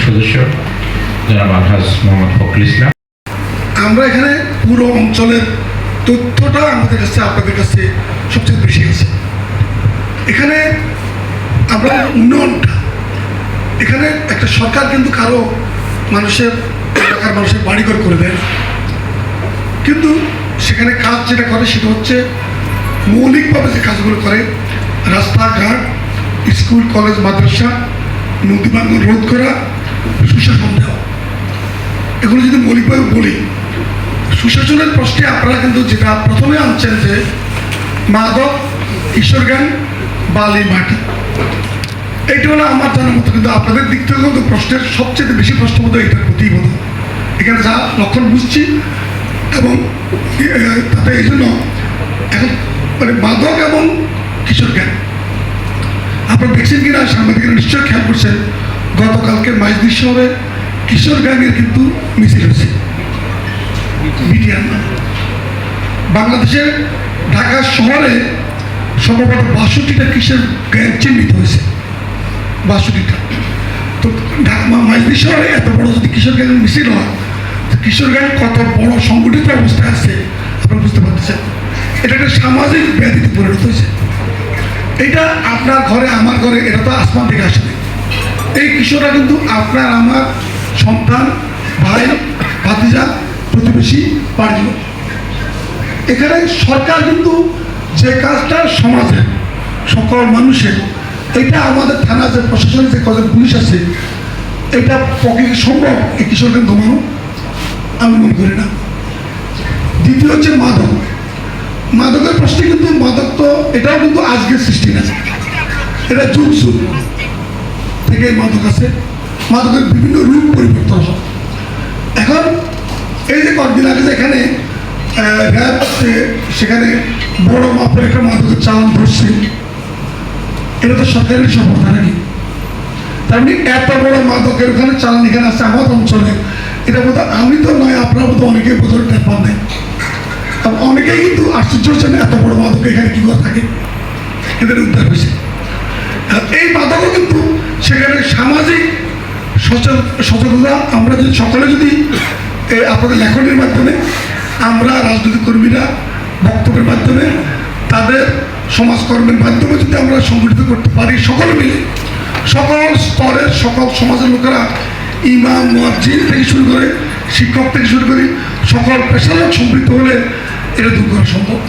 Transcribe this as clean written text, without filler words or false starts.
সদস্য জনাব আলহাজ মোহাম্মদ ফখরুল ইসলাম। আমরা এখানে পুরো অঞ্চলের তথ্যটা আমাদের কাছে আপনাদের কাছে সবচেয়ে বেশি আছে। এখানে আমরা উন্নয়নটা এখানে একটা সরকার কিন্তু কারো মানুষের এলাকার মানুষের বাড়িঘর করে দেয় না, কিন্তু সেখানে কাজ যেটা করে সেটা হচ্ছে মৌলিকভাবে যে কাজগুলো করে রাস্তাঘাট, স্কুল, কলেজ, মাদ্রাসা, নদী ভাঙন রোধ করা, সুশাসন দেওয়া। এগুলো যদি মৌলিকভাবে বলি, সুশাসনের প্রশ্নে আপনারা কিন্তু যেটা প্রথমে আনছেন যে মাদক, কিশোর গ্যাং, বালি, মাটি, এইটা হলো আমার জানার মতো। কিন্তু আপনাদের দিক থেকে কিন্তু প্রশ্নের সবচেয়ে বেশি প্রশ্ন মতো এটার প্রতিই বোধ এখানে যা লক্ষণ বুঝছি, এবং তাতে এই জন্য এখন মানে মাদক এবং কিশোর গ্যাং আপনারা দেখছেন কিনা সাংবাদিকরা নিশ্চয়ই খেয়াল করছেন, গতকালকে মাইজদি শহরে কিশোর গ্যাংয়ের কিন্তু মিছিল হয়েছে। বিটিআর বাংলাদেশের ঢাকা শহরে সম্ভবত 62টা কিশোর গ্যাং চিহ্নিত হয়েছে, 62টা। তো মাইজদি শহরে এত বড় যদি কিশোর গ্যাংয়ের মিছিল হয়, তো কিশোর গ্যাং কত বড় সংগঠিত অবস্থায় আছে আপনারা বুঝতে পারতেছেন। এটা একটা সামাজিক ব্যাধিতে পরিণত হয়েছে। এটা আপনার ঘরে, আমার ঘরে, এটা তো আসমান থেকে আসে। এই কিশোররা কিন্তু আপনার আমার সন্তান, ভাই, ভাতিজা, প্রতিবেশী, বাড়ির। এখানে সরকার কিন্তু যে কাজটা সমাজের সকল মানুষের, এটা আমাদের থানা যে প্রশাসনের যে কজন পুলিশ আছে, এটা পক্ষে সম্ভব এই কিশোরকে দমানো? আমি মনে করি না। দ্বিতীয় হচ্ছে মাদক। মাদকের প্রশ্নে কিন্তু মাদক তো এটাও কিন্তু আজকের সৃষ্টি না, এটা যুগ যুগ থেকে মাদক আছে। মাদকের বিভিন্ন রূপ পরিবর্তন হয়। এখন এই যে কয়েকদিন আগে এখানে র্যাব সেখানে বড় মাপের একটা মাদকের চালান ধরছে, এটা তো সরকারের সফলতা নাকি? তার মানে এত বড় মাদকের ওখানে চালান এখানে আছে আমার অঞ্চলে, এটা বোধ আমি তো নয়, আপনার বোধ অনেকেই বোধ টের পান নাই। অনেকেই কিন্তু আশ্চর্য হচ্ছেন এত বড় মাদক এখানে কি করে থাকে, এদের উদ্ধার হয়েছে। এই মাদকও কিন্তু সেখানে সামাজিক সচেতনতা আমরা যদি সকলে যদি আপনাদের লেখনের মাধ্যমে, আমরা রাজনৈতিক কর্মীরা বক্তব্যের মাধ্যমে, তাদের সমাজকর্মের মাধ্যমে যদি আমরা সংগঠিত করতে পারি, সকলে মিলে সকল স্তরের সকল সমাজের লোকেরা, ইমাম, মুয়াজ্জিন থেকে শুরু করে শিক্ষক থেকে শুরু করে সকল পেশাদার সম্পৃক্ত হলে এটা দূর করা সম্ভব।